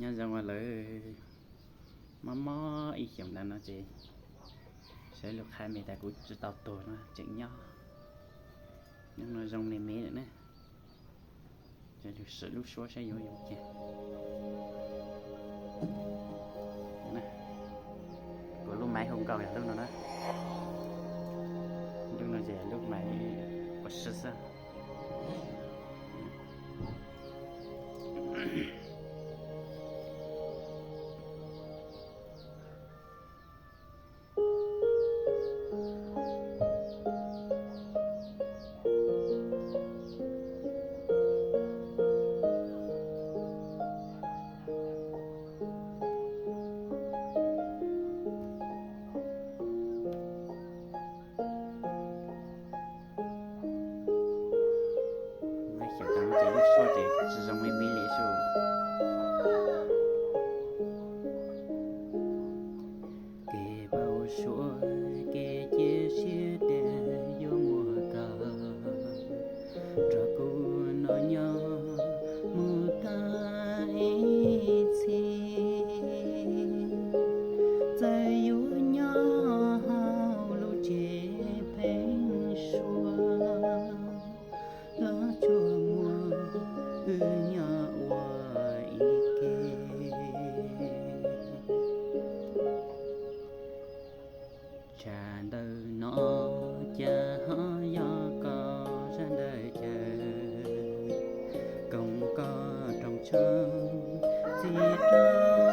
nhớ ra ngoài lời mò ý chồng đàn nó chị sẽ lúc hai mẹ ta cũng chỉ tao tuổi nó chỉnh nhau nhưng nó rong này mẹ nữa nè cho được sự lúc xóa sẽ vô dòng chè nè của lúc máy không cầu là lúc nào đó lúc nào về lúc máy có sức ra kê chia chia để vô mùa cờ rồi cô nói nhau mùa ta ấy chi在有nhau lúc chế phèn xua lá chua mùa nhà hoài kê tràn đời nó cha ya có tràn đời chờ công có trong chân gì đó